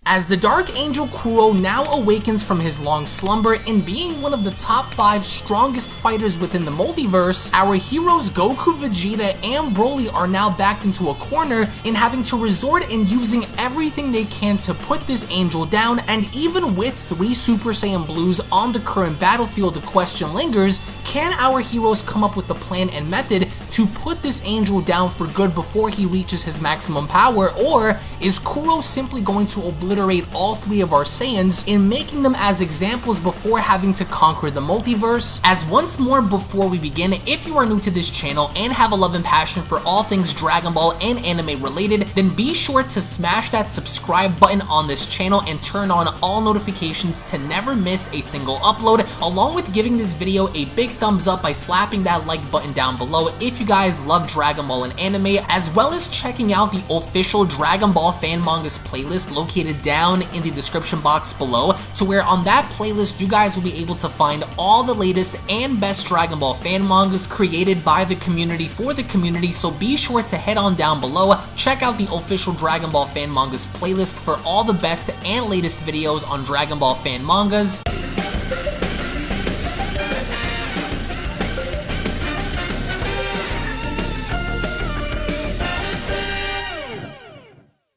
As the Dark Angel Kuro now awakens from his long slumber and being one of the top 5 strongest fighters within the multiverse, our heroes Goku, Vegeta, and Broly are now backed into a corner in having to resort in using everything they can to put this angel down, and even with 3 Super Saiyan Blues on the current battlefield, the question lingers, can our heroes come up with a plan and method to put this angel down for good before he reaches his maximum power, or is Kuro simply going to obliterate all 3 of our Saiyans in making them as examples before having to conquer the multiverse? As once more before we begin, if you are new to this channel and have a love and passion for all things Dragon Ball and anime related, then be sure to smash that subscribe button on this channel and turn on all notifications to never miss a single upload, along with giving this video a big thumbs up by slapping that like button down below if you guys love Dragon Ball and anime, as well as checking out the official Dragon Ball fan mangas playlist located down in the description box below, to where on that playlist you guys will be able to find all the latest and best Dragon Ball fan mangas created by the community for the community. So be sure to head on down below, check out the official Dragon Ball fan mangas playlist for all the best and latest videos on Dragon Ball fan mangas.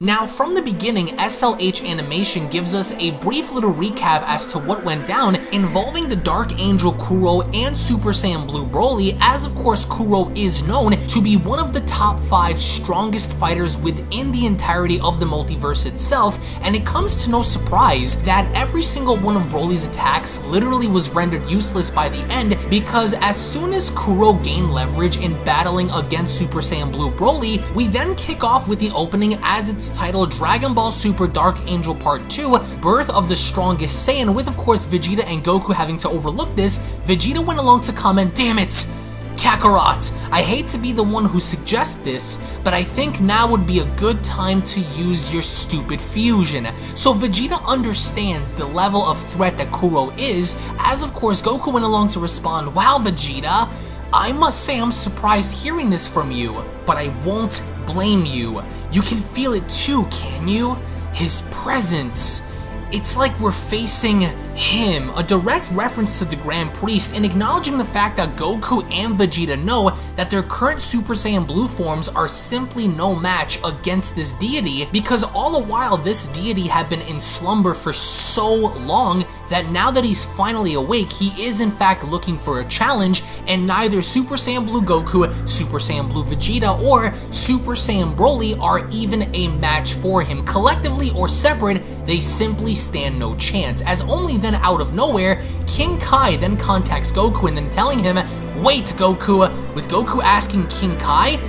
Now, from the beginning, SLH Animation gives us a brief little recap as to what went down involving the Dark Angel Kuro and Super Saiyan Blue Broly, as of course Kuro is known to be one of the top 5 strongest fighters within the entirety of the multiverse itself, and it comes to no surprise that every single one of Broly's attacks literally was rendered useless by the end, because as soon as Kuro gained leverage in battling against Super Saiyan Blue Broly, we then kick off with the opening as it's titled Dragon Ball Super Dark Angel Part 2, Birth of the Strongest Saiyan, with of course Vegeta and Goku having to overlook this. Vegeta went along to comment, "Damn it, Kakarot, I hate to be the one who suggests this, but I think now would be a good time to use your stupid fusion." So Vegeta understands the level of threat that Kuro is, as of course Goku went along to respond, "Wow, Vegeta, I must say I'm surprised hearing this from you, but I won't blame you. You can feel it too, can you? His presence. It's like we're facing him," a direct reference to the Grand Priest, and acknowledging the fact that Goku and Vegeta know that their current Super Saiyan Blue forms are simply no match against this deity, because all the while this deity had been in slumber for so long that now that he's finally awake, he is in fact looking for a challenge, and neither Super Saiyan Blue Goku, Super Saiyan Blue Vegeta, or Super Saiyan Broly are even a match for him. Collectively or separate, they simply stand no chance, as only then out of nowhere, King Kai then contacts Goku and then telling him, "Wait, Goku," with Goku asking King Kai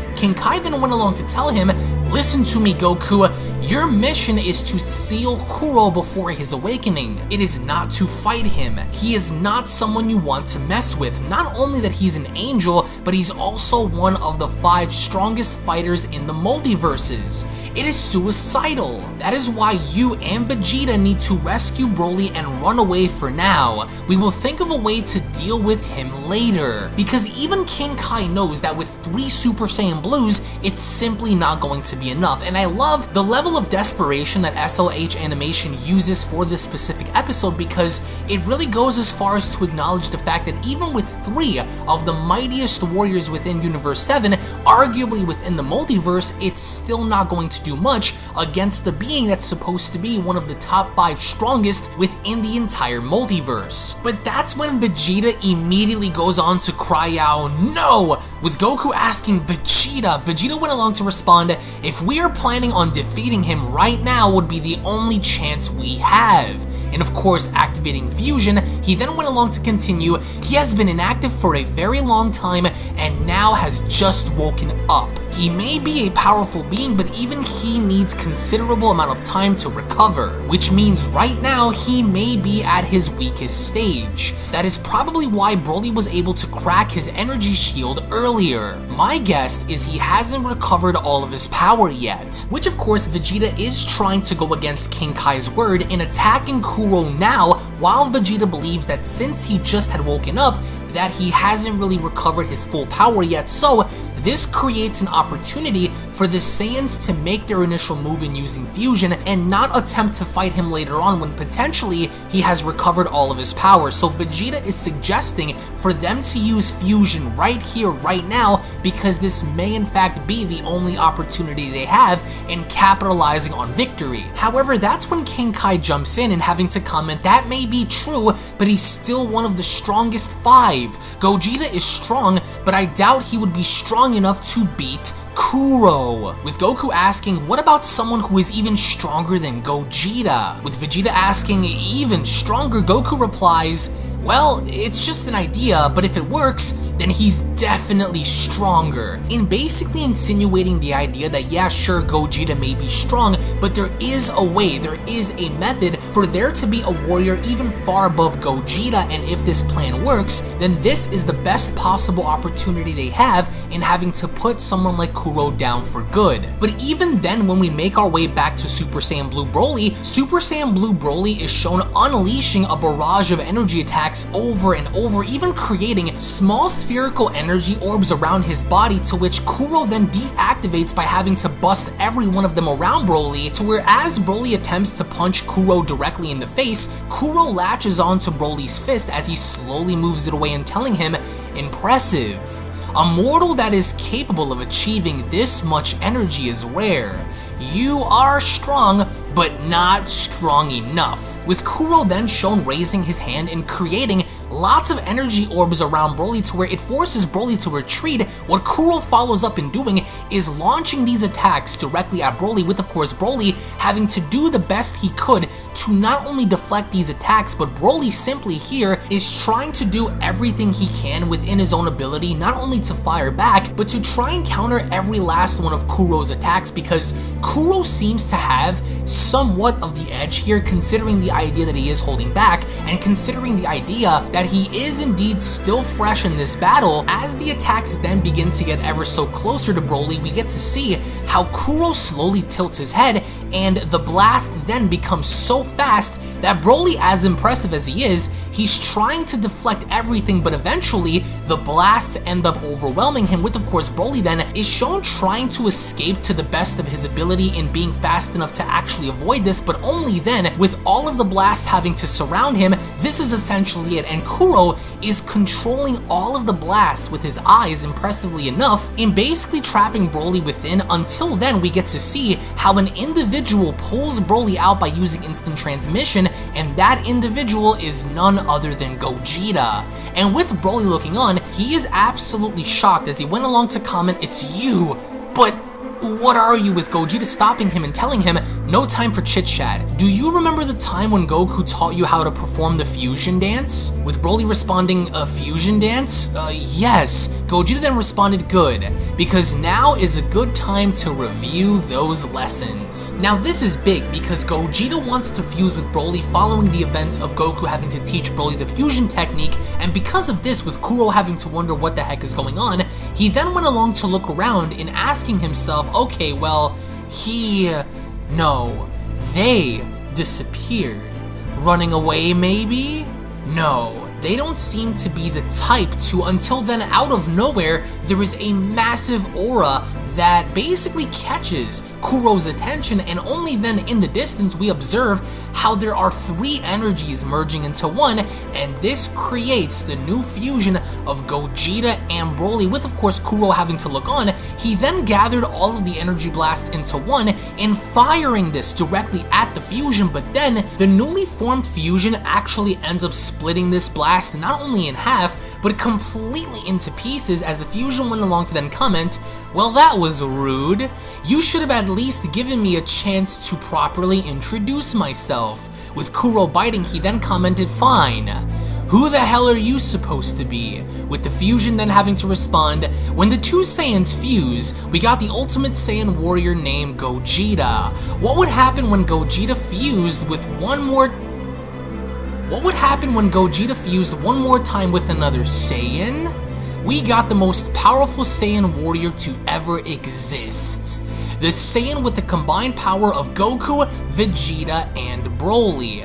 then went along to tell him, "Listen to me, Goku, your mission is to seal Kuro before his awakening. It is not to fight him. He is not someone you want to mess with. Not only that he's an angel, but he's also one of the 5 strongest fighters in the multiverses. It is suicidal. That is why you and Vegeta need to rescue Broly and run away for now. We will think of a way to deal with him later." Because even King Kai knows that with 3 Super Saiyan Blues, it's simply not going to be enough. And I love the level of desperation that SLH Animation uses for this specific episode, because it really goes as far as to acknowledge the fact that even with 3 of the mightiest warriors within Universe 7, arguably within the multiverse, it's still not going to do much against the being that's supposed to be one of the top 5 strongest within the entire multiverse. But that's when Vegeta immediately goes on to cry out, "No!" with Goku asking Vegeta went along to respond, "If we are planning on defeating him right now would be the only chance we have." And of course, activating fusion, he then went along to continue, "He has been inactive for a very long time and now has just woken up. He may be a powerful being, but even he needs considerable amount of time to recover, which means right now he may be at his weakest stage. That is probably why Broly was able to crack his energy shield earlier. My guess is he hasn't recovered all of his power yet." Which of course Vegeta is trying to go against King Kai's word in attacking Kuro now, while Vegeta believes that since he just had woken up, that he hasn't really recovered his full power yet, so This creates an opportunity for the Saiyans to make their initial move in using fusion and not attempt to fight him later on when potentially he has recovered all of his power. So Vegeta is suggesting for them to use fusion right here, right now, because this may in fact be the only opportunity they have in capitalizing on victory. However, that's when King Kai jumps in and having to comment that may be true, but he's still one of the strongest 5. Gogeta is strong, but I doubt he would be strong enough to beat Kuro. With Goku asking, what about someone who is even stronger than Gogeta? With Vegeta asking, even stronger, Goku replies, well, it's just an idea, but if it works, then he's definitely stronger. In basically insinuating the idea that yeah, sure, Gogeta may be strong, but there is a way, there is a method for there to be a warrior even far above Gogeta, and if this plan works, then this is the best possible opportunity they have in having to put someone like Kuro down for good. But even then, when we make our way back to Super Saiyan Blue Broly, Super Saiyan Blue Broly is shown unleashing a barrage of energy attacks over and over, even creating small spherical energy orbs around his body, to which Kuro then deactivates by having to bust every one of them around Broly, to where as Broly attempts to punch Kuro directly in the face, Kuro latches onto Broly's fist as he slowly moves it away and telling him, impressive. A mortal that is capable of achieving this much energy is rare. You are strong, but not strong enough. With Kuro then shown raising his hand and creating lots of energy orbs around Broly to where it forces Broly to retreat, what Kuro follows up in doing is launching these attacks directly at Broly, with of course Broly having to do the best he could to not only deflect these attacks, but Broly simply here is trying to do everything he can within his own ability, not only to fire back, but to try and counter every last one of Kuro's attacks, because Kuro seems to have somewhat of the edge here, considering the idea that he is holding back, and considering the idea that he is indeed still fresh in this battle. As the attacks then begin to get ever so closer to Broly, we get to see how Kuro slowly tilts his head, and the blast then becomes so fast that Broly, as impressive as he is, he's trying to deflect everything, but eventually the blasts end up overwhelming him, with of course Broly then is shown trying to escape to the best of his ability in being fast enough to actually avoid this, but only then, with all of the blasts having to surround him, this is essentially it, and Kuro is controlling all of the blasts with his eyes, impressively enough, in basically trapping Broly within. Until then, we get to see how an individual pulls Broly out by using instant transmission, and that individual is none other than Gogeta. And with Broly looking on, he is absolutely shocked as he went along to comment, "It's you, but what are you?" with Gogeta stopping him and telling him, "No time for chit-chat. Do you remember the time when Goku taught you how to perform the fusion dance?" With Broly responding, "A fusion dance? Yes." Gogeta then responded, "Good, because now is a good time to review those lessons." Now this is big because Gogeta wants to fuse with Broly following the events of Goku having to teach Broly the fusion technique, and because of this, with Kuro having to wonder what the heck is going on, he then went along to look around and asking himself, okay, well, they disappeared. Running away, maybe? No, they don't seem to be the type to, until then out of nowhere, there is a massive aura that basically catches Kuro's attention, and only then in the distance we observe how there are 3 energies merging into one, and this creates the new fusion of Gogeta and Broly, with of course Kuro having to look on. He then gathered all of the energy blasts into one and firing this directly at the fusion, but then the newly formed fusion actually ends up splitting this blast not only in half, but completely into pieces, as the fusion went along to then comment, "Well, that was rude. You should have at least given me a chance to properly introduce myself." With Kuro biting, he then commented, "Fine. Who the hell are you supposed to be?" With the fusion then having to respond, "When the two Saiyans fuse, we got the ultimate Saiyan warrior named Gogeta. What would happen when Gogeta fused one more time with another Saiyan? We got the most powerful Saiyan warrior to ever exist. The Saiyan with the combined power of Goku, Vegeta, and Broly.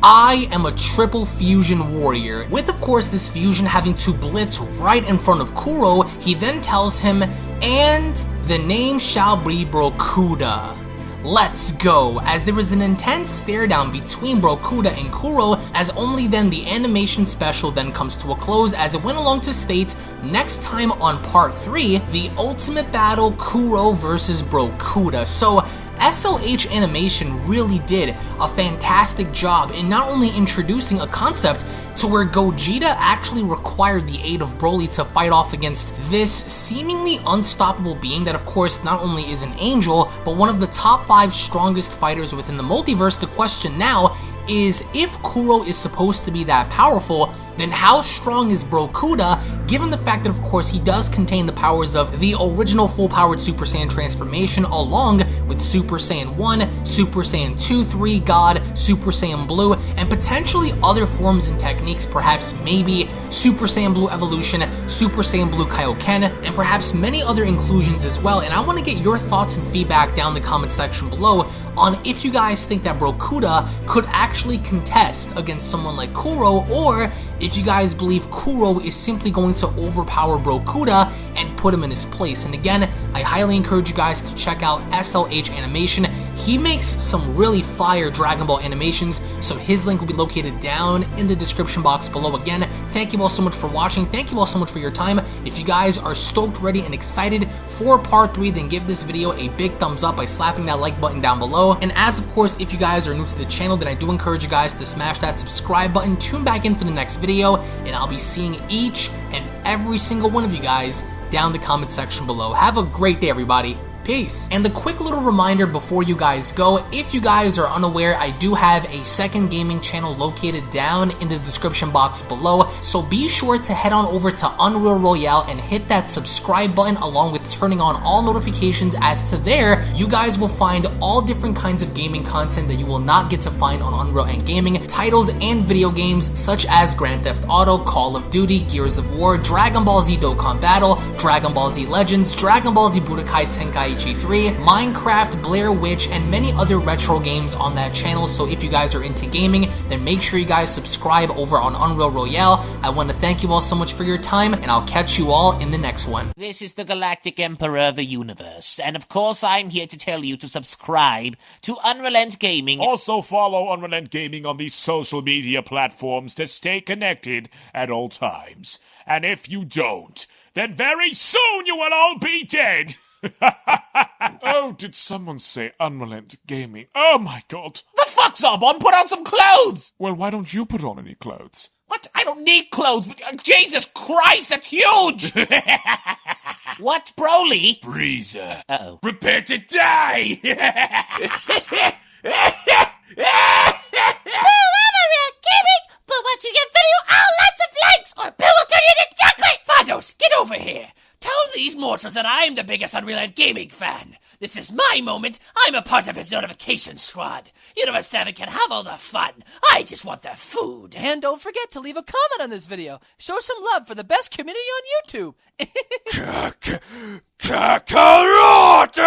I am a triple fusion warrior." With of course this fusion having to blitz right in front of Kuro, he then tells him, And the name shall be Brokuda. Let's go, as there was an intense stare down between Brokuda and Kuro, as only then the animation special then comes to a close, as it went along to state, next time on part 3, the ultimate battle Kuro versus Brokuda. So SLH Animation really did a fantastic job in not only introducing a concept to where Gogeta actually required the aid of Broly to fight off against this seemingly unstoppable being that of course not only is an angel, but one of the top 5 strongest fighters within the multiverse. The question now is, if Kuro is supposed to be that powerful, then how strong is Brokuda, given the fact that of course he does contain the powers of the original full-powered Super Saiyan transformation along with Super Saiyan 1, Super Saiyan 2, 3, God, Super Saiyan Blue, and potentially other forms and techniques, perhaps maybe Super Saiyan Blue Evolution, Super Saiyan Blue Kaioken, and perhaps many other inclusions as well. And I want to get your thoughts and feedback down in the comment section below on if you guys think that Brokuda could actually contest against someone like Kuro, or if you guys believe Kuro is simply going to overpower Brokuda and put him in his place. And again, I highly encourage you guys to check out SLH Animation. He makes some really fire Dragon Ball animations, so his link will be located down in the description box below. Again, thank you all so much for watching, thank you all so much for your time. If you guys are stoked, ready, and excited for part 3, then give this video a big thumbs up by slapping that like button down below. And as of course, if you guys are new to the channel, then I do encourage you guys to smash that subscribe button, tune back in for the next video, and I'll be seeing each and every single one of you guys down the comment section below. Have a great day, everybody. Peace. And a quick little reminder before you guys go, if you guys are unaware, I do have a second gaming channel located down in the description box below, so be sure to head on over to Unreal Royale and hit that subscribe button along with turning on all notifications, as to there, you guys will find all different kinds of gaming content that you will not get to find on Unreal and Gaming, titles and video games such as Grand Theft Auto, Call of Duty, Gears of War, Dragon Ball Z Dokkan Battle, Dragon Ball Z Legends, Dragon Ball Z Budokai Tenkaichi 3, Minecraft, Blair Witch, and many other retro games on that channel. So if you guys are into gaming, then make sure you guys subscribe over on Unreal Royale. I want to thank you all so much for your time, and I'll catch you all in the next one. This is the Galactic Emperor of the Universe, and of course I'm here to tell you to subscribe to UnrealEnt Gaming. Also follow UnrealEnt Gaming on these social media platforms to stay connected at all times. And if you don't, then very soon you will all be dead! Oh, did someone say UnrealEnt Gaming? Oh my god. The fuck's up, on? Put on some clothes! Well, why don't you put on any clothes? What? I don't need clothes. Jesus Christ, that's huge! What, Broly? Frieza. Uh-oh. Prepare to die! But once you get video, lots of likes, or Bill will turn you into chocolate! Vados, get over here! Tell these mortals that I'm the biggest UnrealEnt Gaming fan! This is my moment! I'm a part of his notification squad! Universe 7 can have all the fun! I just want the food! And don't forget to leave a comment on this video. Show some love for the best community on YouTube. Kakarot!